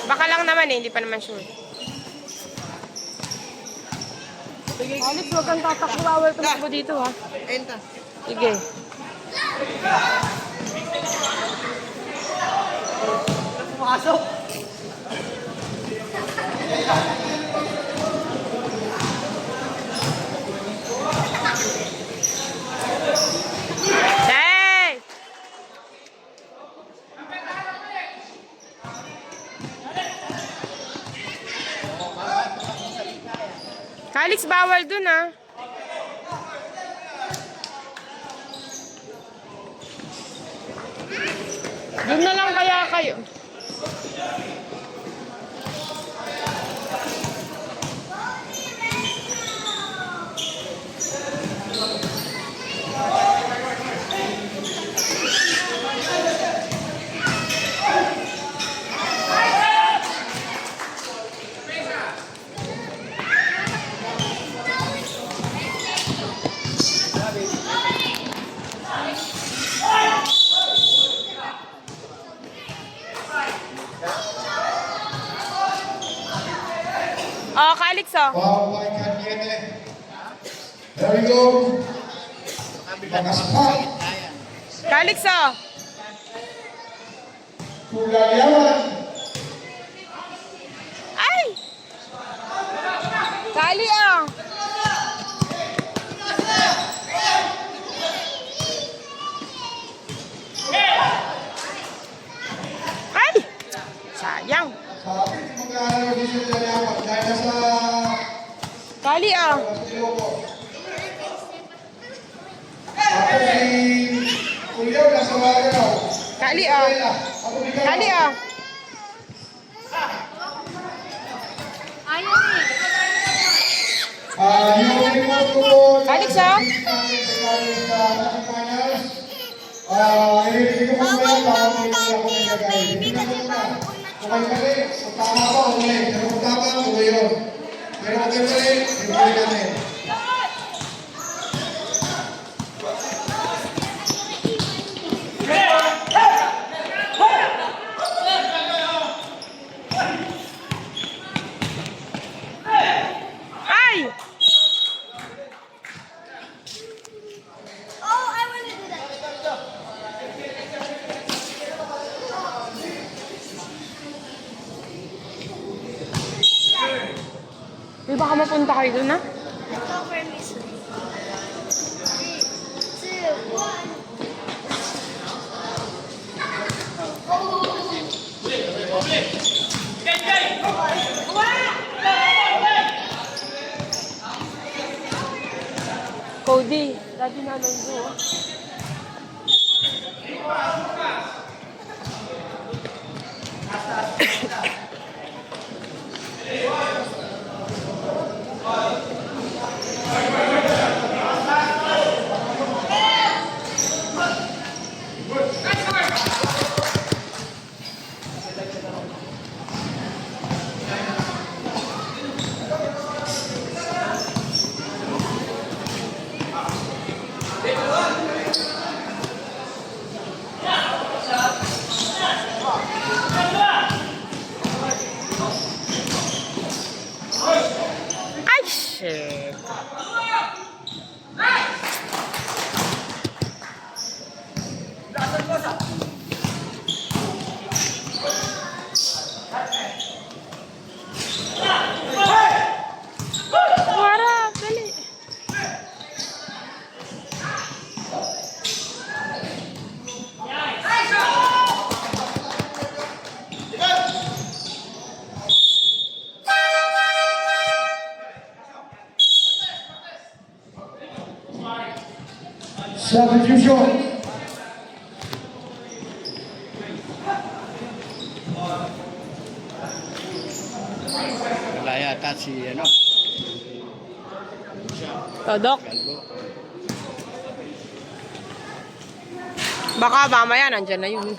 Baka lang naman eh, hindi pa naman sure. Alex, huwag kang tatakbo. Bawal tumakbo dito ha. Enta. Sige. Pumasok. Hey! Alex, bawal dun ah. Dun na lang kaya kayo. Oh, Alex oh. Wow, by Kanyene. There we go. Pangaspak. Alex oh. Kulalyawan. Ay! Kali oh. Ay! Sayang. Sabi, mag-aaral din siya Kulalyawan. Dahil nasa Kali oh. Iloko. Ako si Kuyaw, nasa wala raw. Kali oh. Ako ni Kaya. Kali oh. Yung report ko po. Alex, ah? Nilibigay ko po yan, baka may ako may lagay. Bibigyan ko na. Kung kayo mali, kung tama ko, mali. Pero kung tama, tuloy yun. Pero kung kayo mali, bibigyan kami. Ay! Di baka mapunta kayo doon na? Cody, dati na lang doon. Ay, shit. Wara, dali. Substitution. Wala yata si ano. Todok. Galbo. Baka mamaya nandyan na yun.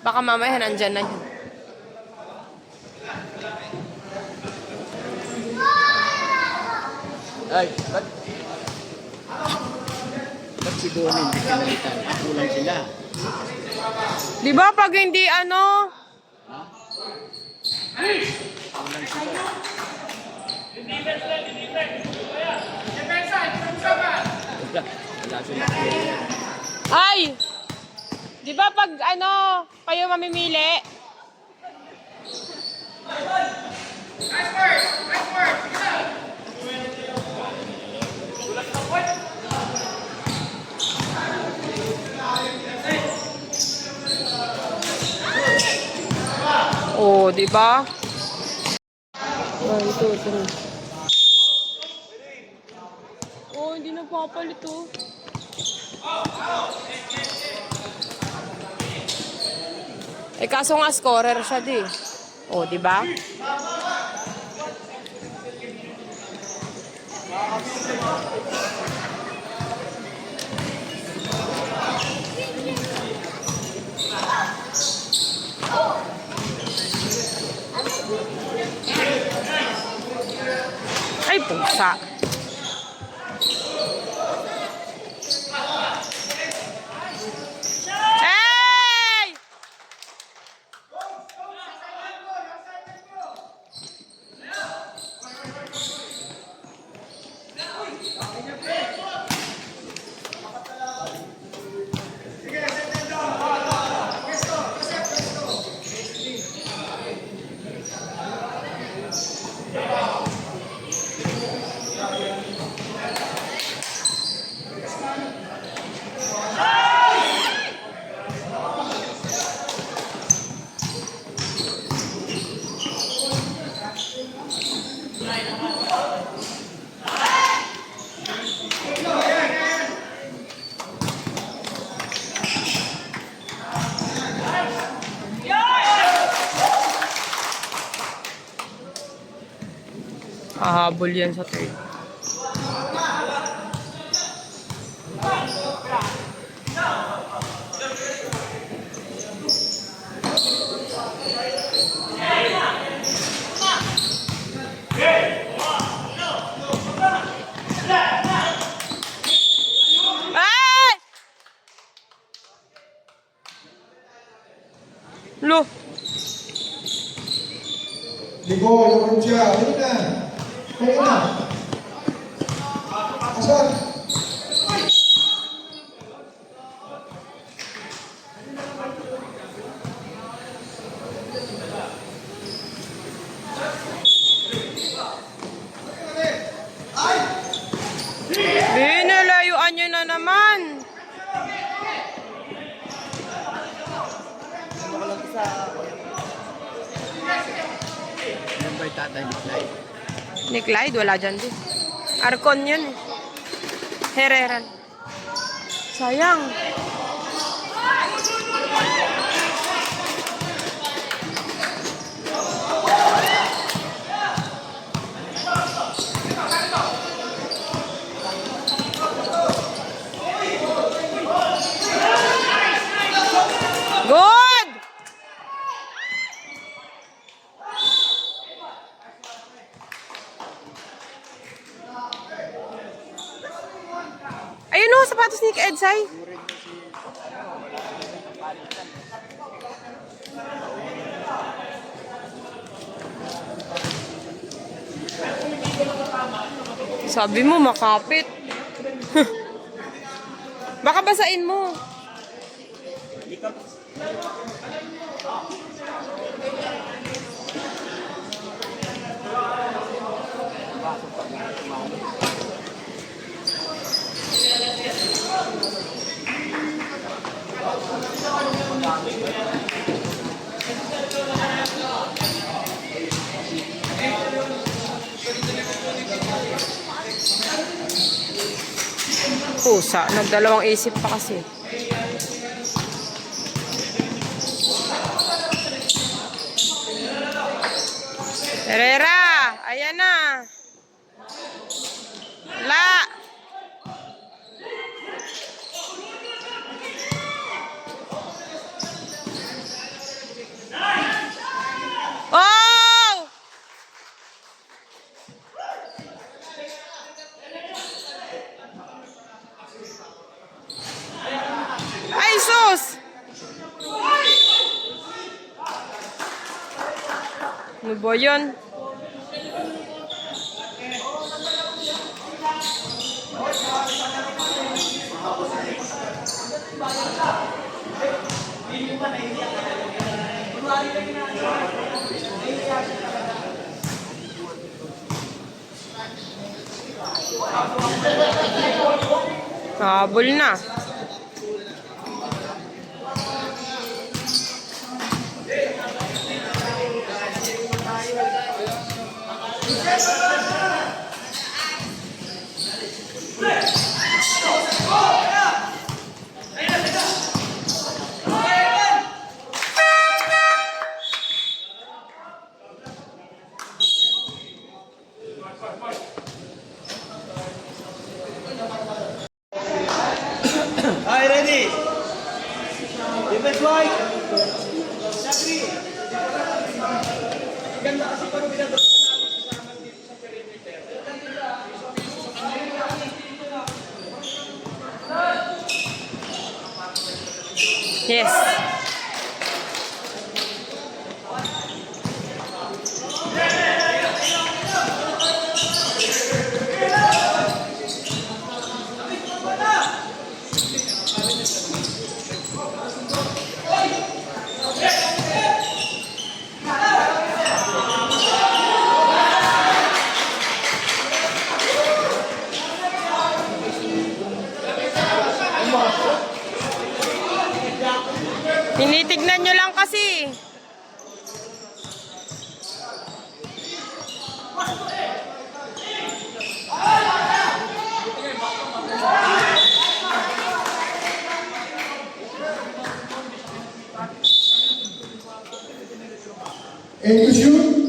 Baka mamaya nandyan na yun. Ay, ba't si Donnie hindi pinalitan? Kulang sila. Di ba pag hindi ano, Ha? Kulang sila. Wala sila. Ay! Di ba pag ano, kayo mamimili? Oh, di ba? 1, 2, 3. Oh, hindi na papalit oh. Eh kaso nga scorer siya di. Oh, di ba? Ay, pusa. Hey! Hahabol yan sa third. Ay! Lo! Ligo, lukod siya. Ayun na. Ayun na. Asan? Nalayuan nyo na naman. Yan ba yung tatay ni Clyde? Ni Clyde, wala dyan din. Arcon yun eh. Hereran. Sayang. Good! Ayun o, sapatos ni Edsay. Sabi mo, makapit. Baka basain mo. Pusa, nagdalawang isip pa kasi. Herrera, ayan na. La. Oh! Ay, sus! Ano ba yun? Habol na. Hi, ready? Defense wide. Yes. Tinitignan nyo lang kasi. And to shoot.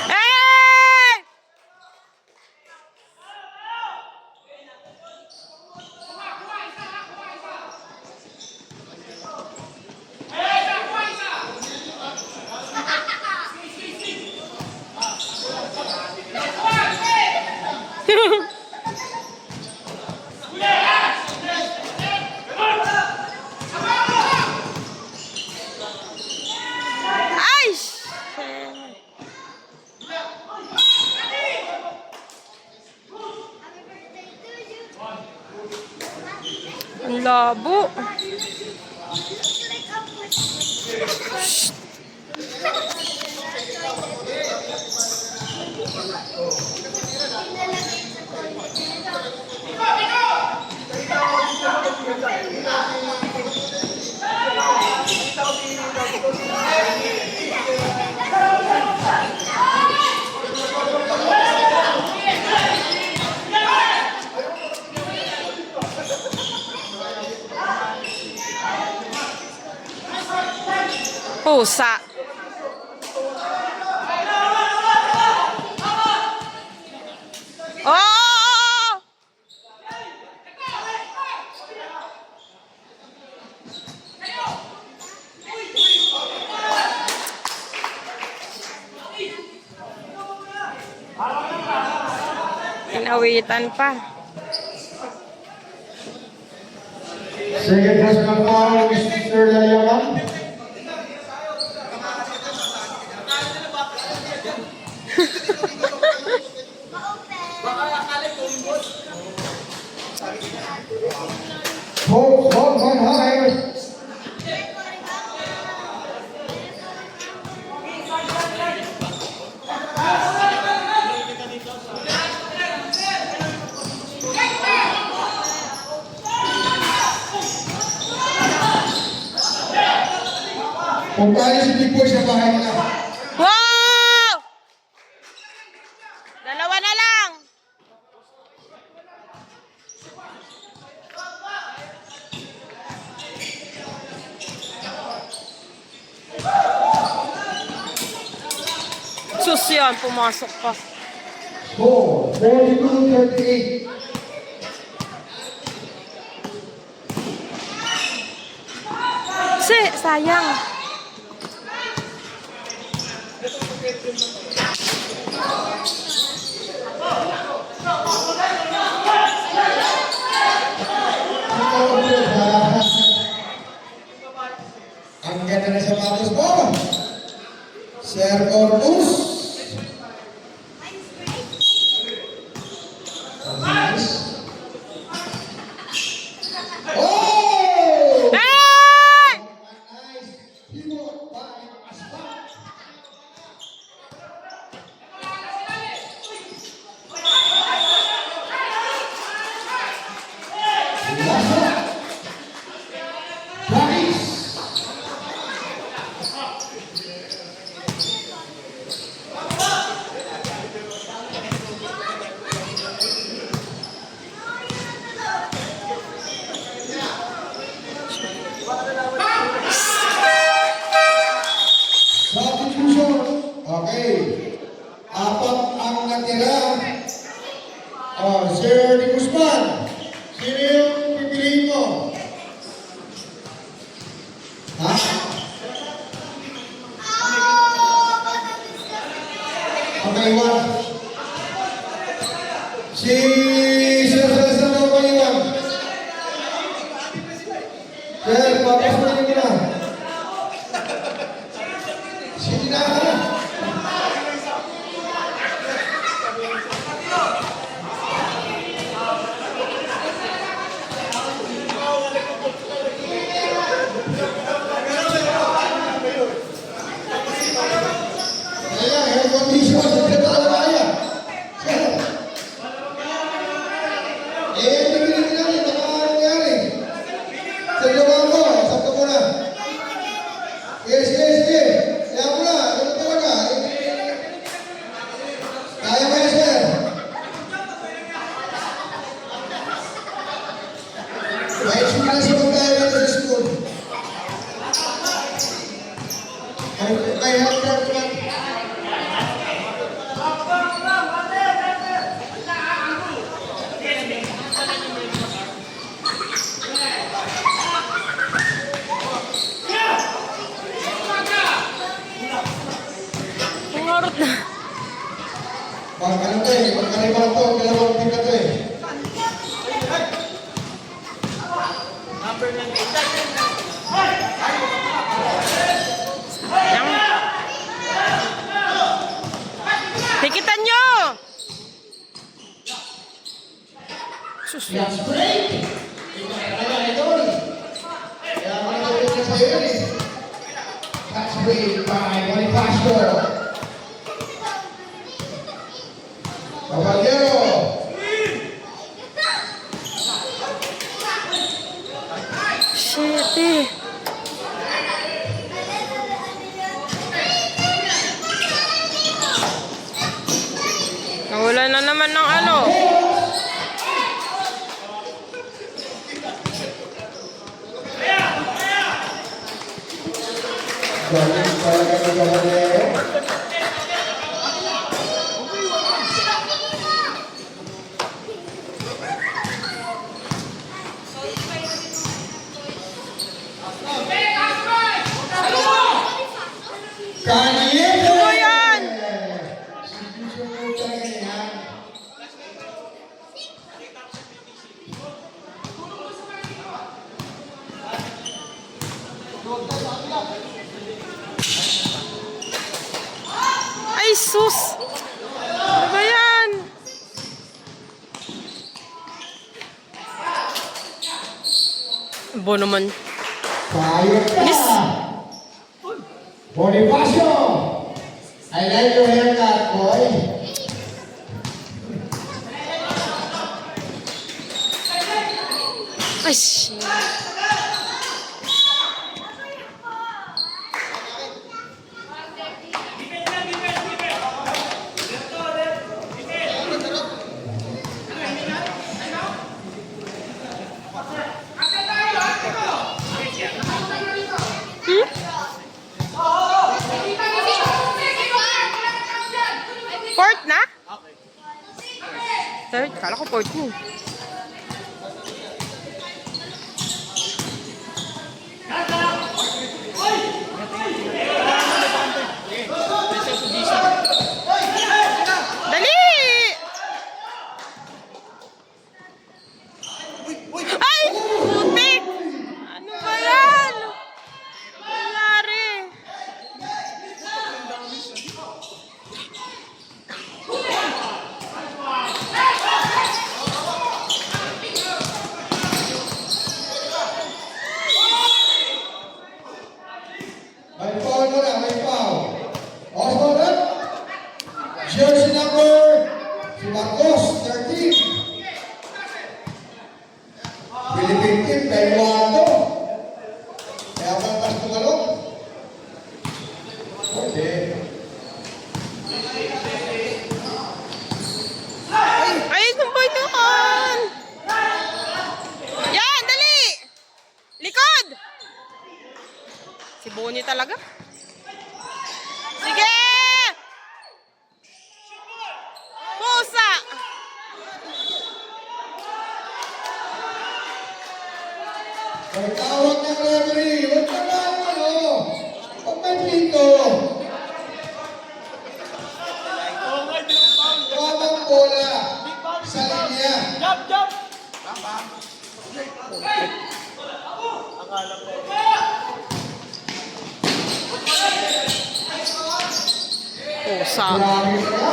Hey! Ay! Ang labo. Pusa. Oh! Pinawitan pa. Second personal foul, Mr. Layaman. Hold on high. Kung tayo si Tipoy sa bahay na. Wow! Dalawa na lang. Sus yan, pumasok pa. Score, 42-38. Sayang. Ang ganda na sapatos mo. Sir Corpus. Oh! Hey! Nice. Pivot by Aspak. Nice. Substitution. Okay. Apat ang natira. Sir Di Guzman. Sino yung pipiliin mo? Ha? Okay, one. Si Sir Cesar na ba iwan? Sir, papasukin mo na. Sige na. Kaya, air condition, sa kaya. Sir. Ito pinili namin, baka nangyari. Sa gawa mo, sabto mo na. Sige. Kaya mo na, ito talaga. Kaya mo yan, sir. May sige na sa pagkaya natin sa school. Kaya help naman. Pumarot na. Ano to eh, magkalimutan to, dalawang team na to eh. Sayang. Tikitan nyo! Sus. Let's break! Kaya idol. Kaya managawin na sa'yo yun eh. Let's break by Bonifacio. Caballero. Shit eh. Nawala na naman ng ano. Galing talaga ng Caballero. Kanye! Ano yan? Ay, sus! Ano ba yan? Bo naman. Kaya ka! Miss. Bonifacio! I like your haircut, boy. Ay, shit. na? Third? Kala ko fourth mo. Dali! Ay! Putik! Ano ba yan? Nangyari? May foul muna, may foul. Osborne up. Jersey number si Marcos, 13. Philippine team, Taekwondo. Kaya palabas tumalong. Pwede. Ay, kumpay na kan! Yan, dali! Likod! Si Bonnie talaga. Sige! Pusa! May tawag ng referee. Huwag ka na ano. Huwag may pito. Tamang bola. Sa linya. Pusa. Grabe ka.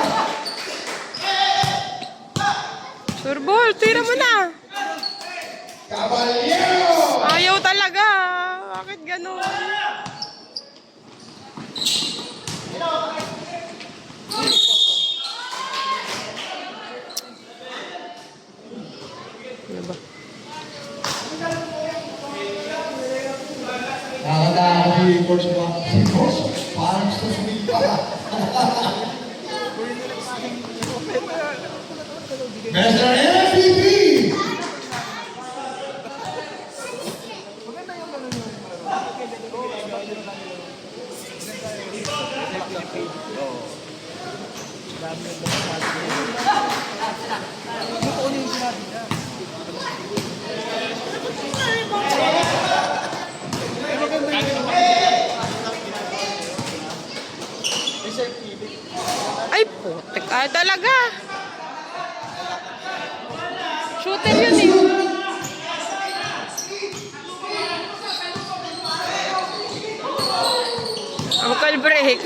Surbol, tira mo na. Caballero. Ayaw talaga. Bakit ganun? Ano ba? Nakakatawa si Coach ba? Si Coach? Parang gusto sumita. Mr. MVP! Ay, putik. Ay, talaga. Shooter yun eh. Uncle break.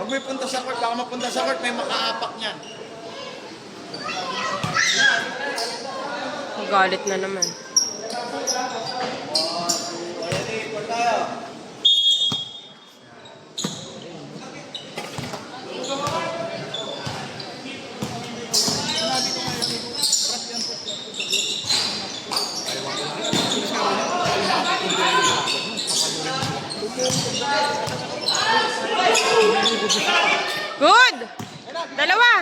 Huwag may punta sa court. Baka mapunta sa court, may makaapak niyan. Galit na naman. Good! Dalawa!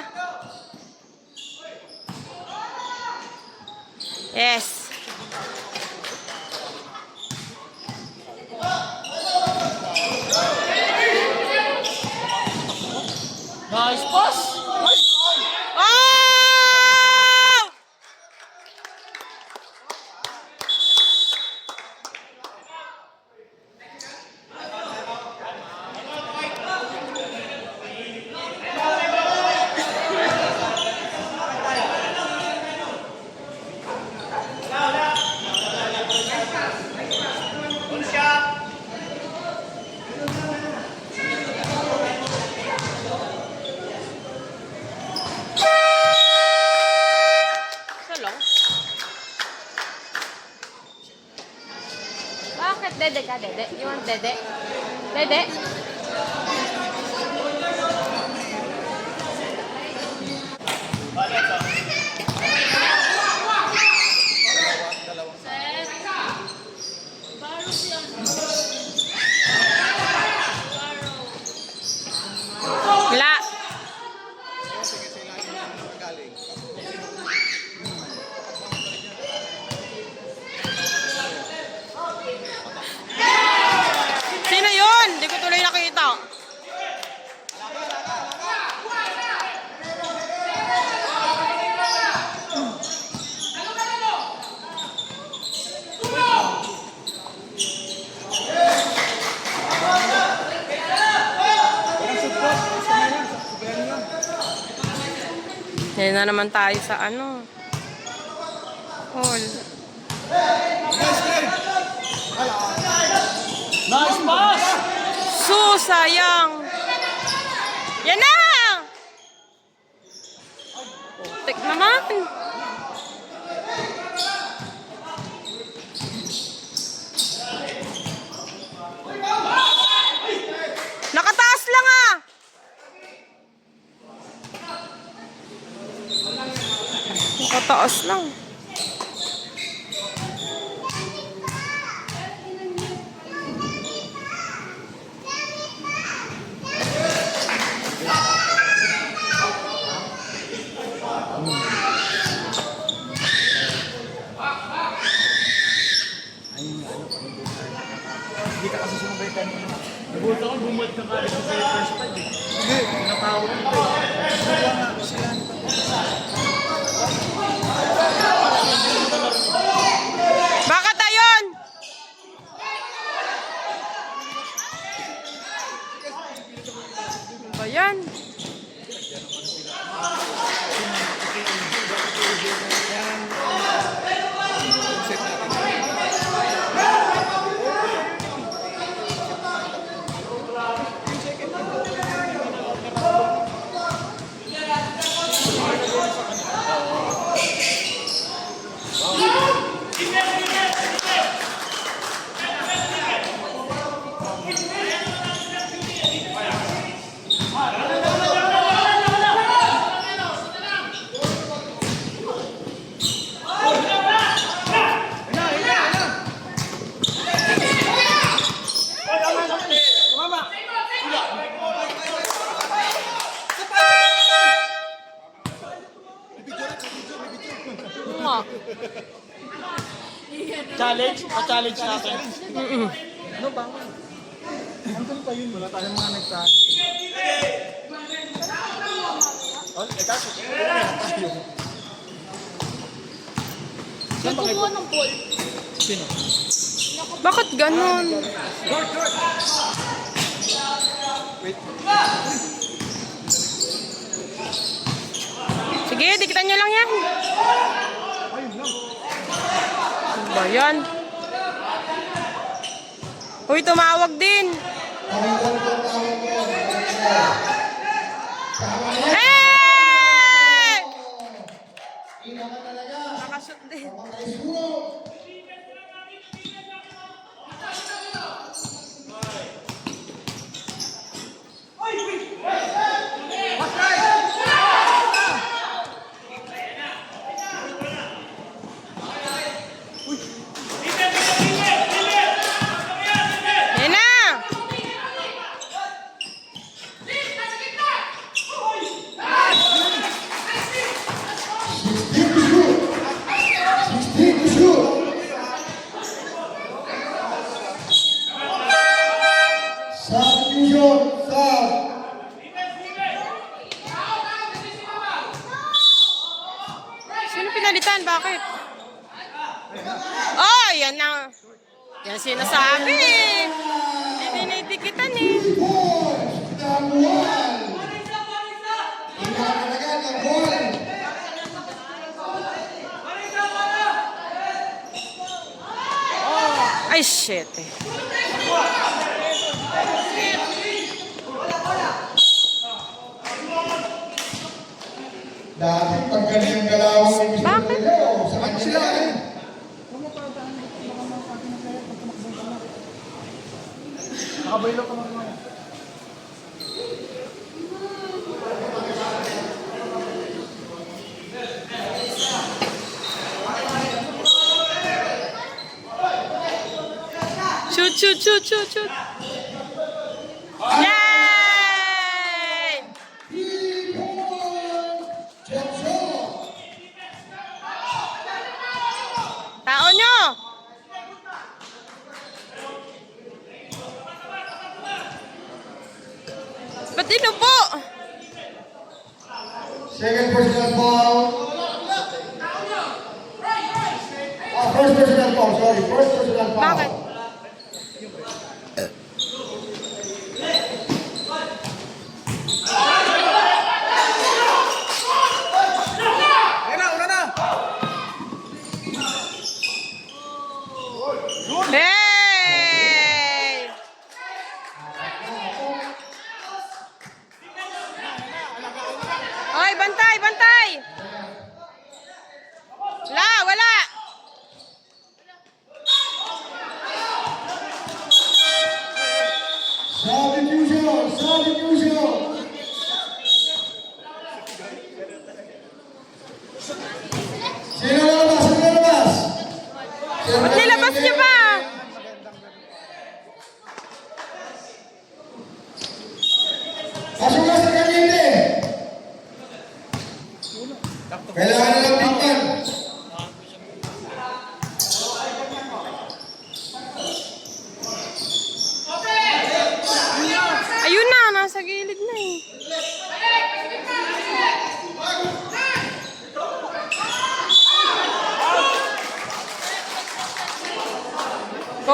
Yes. Nice pass! Oh! Salong. Bakit dede ka, dede? You want dede? Dede? Wala. Ayan na naman tayo sa ano. Hall. Nice pass! Sayang. Yan na! Tek naman. Nakataas lang ah. Nakataas lang. Hindi ka kasi sumabay kanina. Nabuto ako, bumod ka kagad sa first five eh. Hindi, natawag ko eh. Bakit ayun? Ano ba yan? Challenge? Pa-challenge natin. Ano ba? Andun pa yun. Wala tayong mga nagtahan. Oh, kaso, tayo. Nagkukuha ng ball. Sino? Bakit ganon? Sige, dikitan nyo lang yan. Ano ba yan? Uy, tumawag din. Hey! Nakashoot din. Yan na! Substitution, sub. Sino pinalitan? Bakit? Oh, yan na. Yan sinasabi eh. Hindi dinidikitan eh. Inakalagan ang ball. Ay, shit eh. Dati pag ganyan galawang yung Bakit? sa kanila yan. Nakabaylo ka mga. Shoot, shoot, shoot, shoot, shoot. Yay! Tao nyo! Ba't inupo? Second personal foul. First personal foul, sorry. First personal foul. Bakit?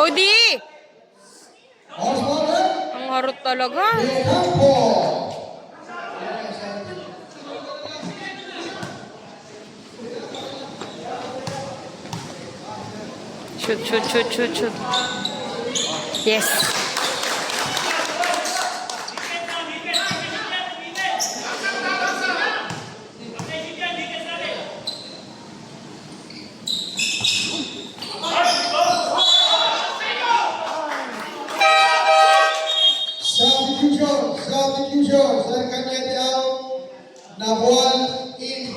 Cody! Osborne, Ang harot talaga. Campo. Shoot, shoot, shoot, shoot, shoot. Yes. Substitution sa kanya diyaw na buwan in.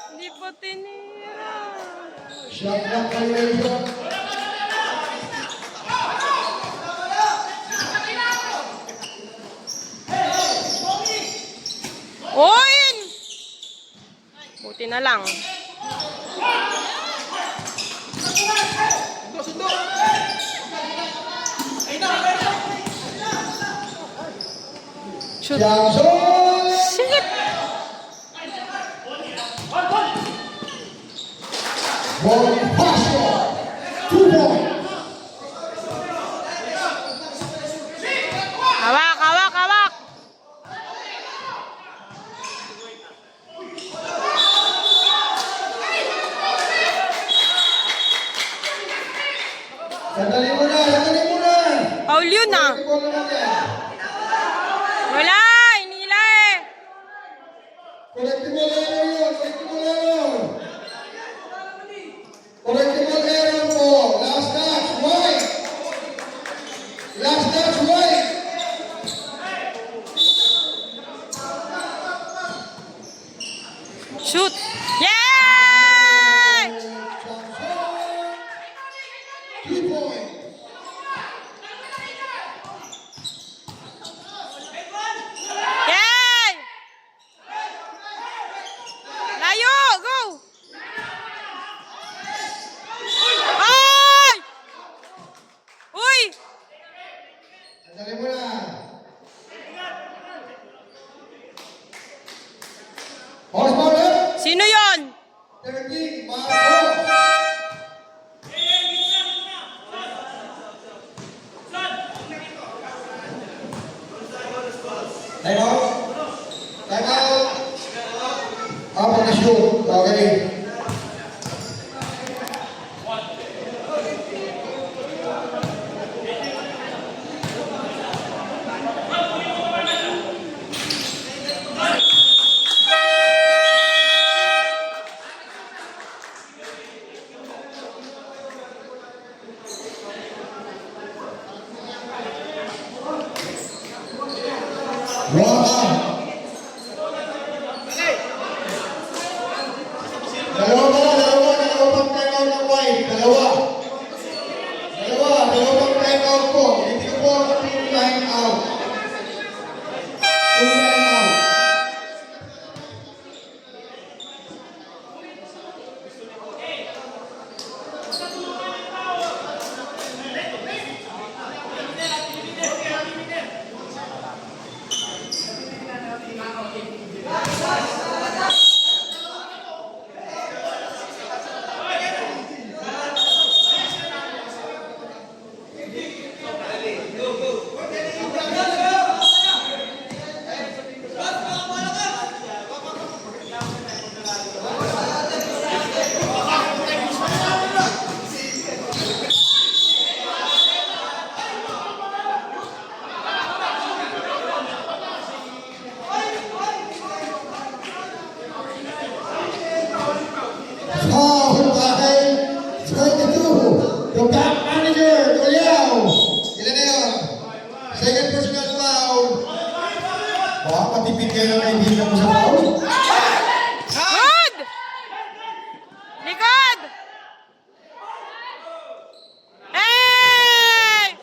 Hindi pa tinira. Shot clock violation. Oin! Buti na lang. Shoot. Jackson. Shit! Bonifacio. 2 points. Hawak, hawak, hawak! Sandali muna, sandali muna. Paul yun ah. Ikaw naman yan. Wala! Inila eh! Correctable error yun, correctable error. Correctable error po. Last touch, white. Last touch, white. Shoot! Yay! Jackson. 2 points. Yay! Layo! Go! Ay! Uy! Sandali muna. Horsepower, Sino yon? 13, Marcos. Time out. Time out. Up on the shoot. Okay. Dalawa pang time out ng white. Dalawa pang time out po. Hindi ko po ang team time out. Team time out. Foul by 22. The back manager, Tuliao. Ilan na yun? Second personal foul. Baka matipid kayo na hindi ka mo sa foul. Good! Likod! Hey!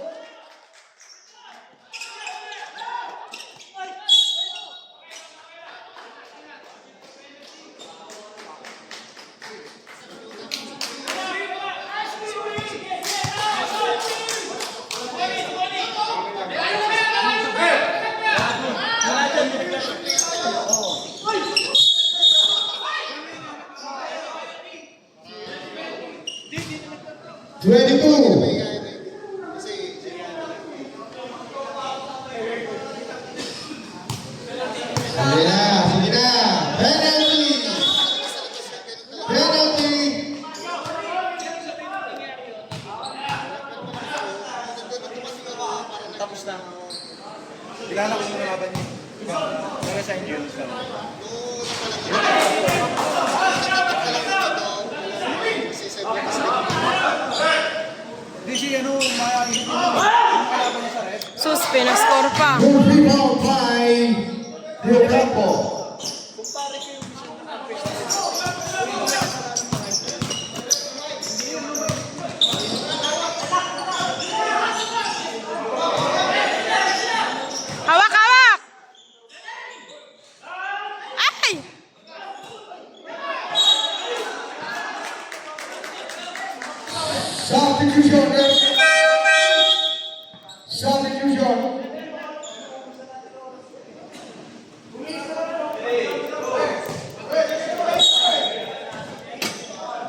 basta. Kilala ko yung laban niyo. Para sa inyo yun. Hindi siya yung kalaban niya sa red. Sus, pinascore pa. Good rebound by Rio Campo. Hawak, hawak! Ay! Substitution. Substitution.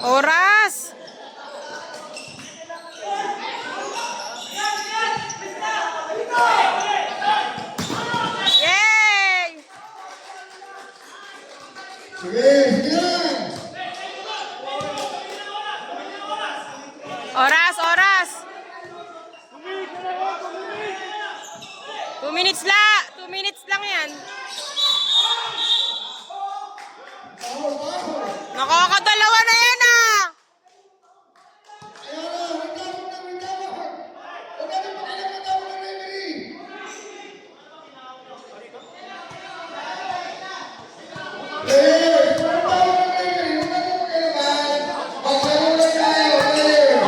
Oras! Yay! Sige, sige lang. Oras, oras! 2 minutes lang! 2 minutes lang yan. Nakakadalawa na yan ah! Ayaw na, wait lang, wait lang, wait lang. Huwag natin pakilaman ng referee. Players, walang tawag ng referee. Huwag natin pakilaman. Magsalo lang tayo, players.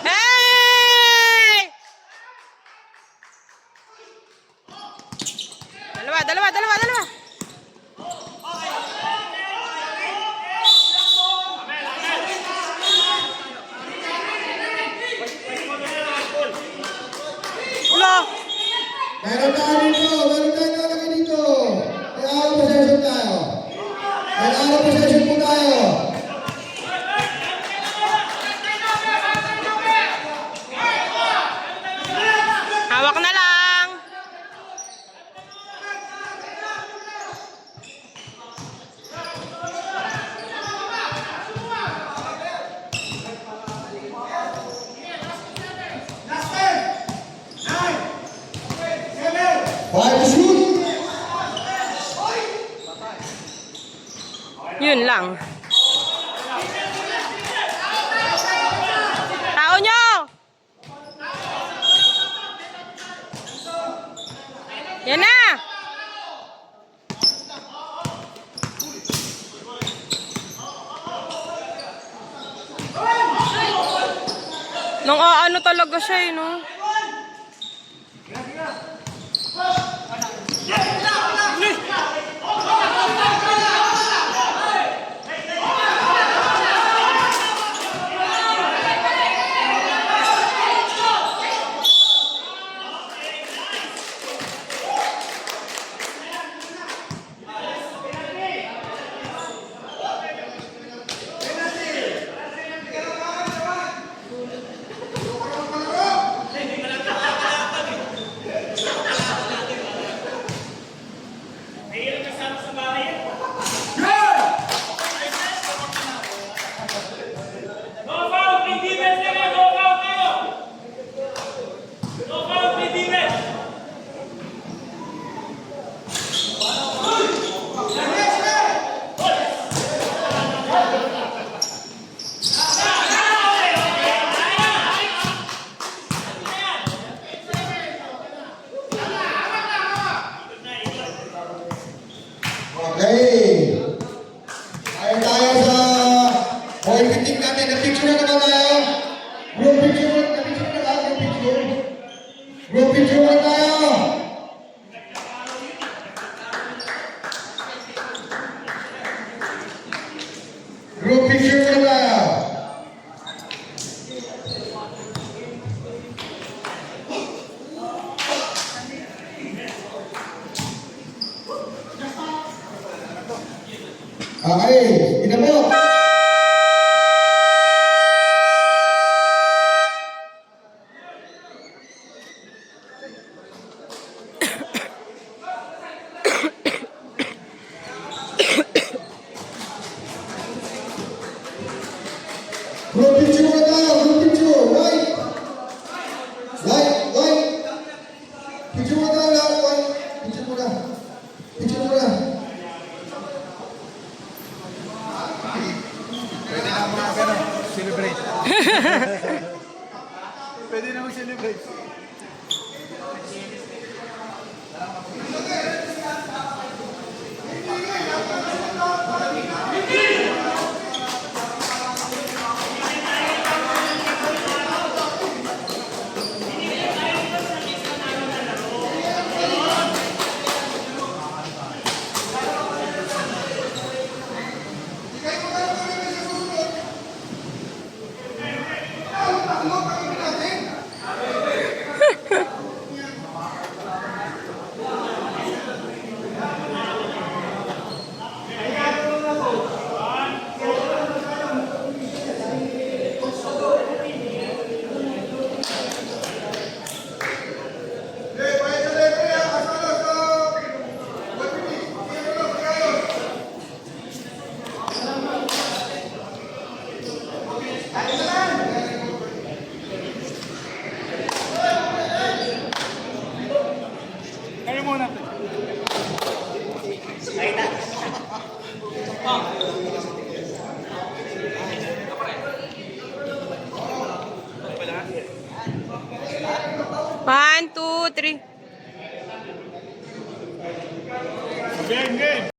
Hey! Dalawa, dalawa, dalawa, dalawa. Ulo! Meron tayo dito, meron tayong lalagay dito. May araw possession tayo. May araw possession po tayo. Hawak na lang. Five to shoot. Yun lang. Tao nyo! Yan na! Nang ano talaga siya eh, no? Okay. Tayo tayo sa point meeting natin. Na-picture na naman tayo. Group picture. Na-picture na tayo. Group picture. Group picture na tayo. Group picture na tayo. Okay, kita po. Group picture muna tayo, group picture. Right. Right. Picture muna tayo lahat, right. Picture muna. Pwede na mga gano'n. Celebrate. Pwede na mag-celebrate. Kaya muna. One, two, three. Game.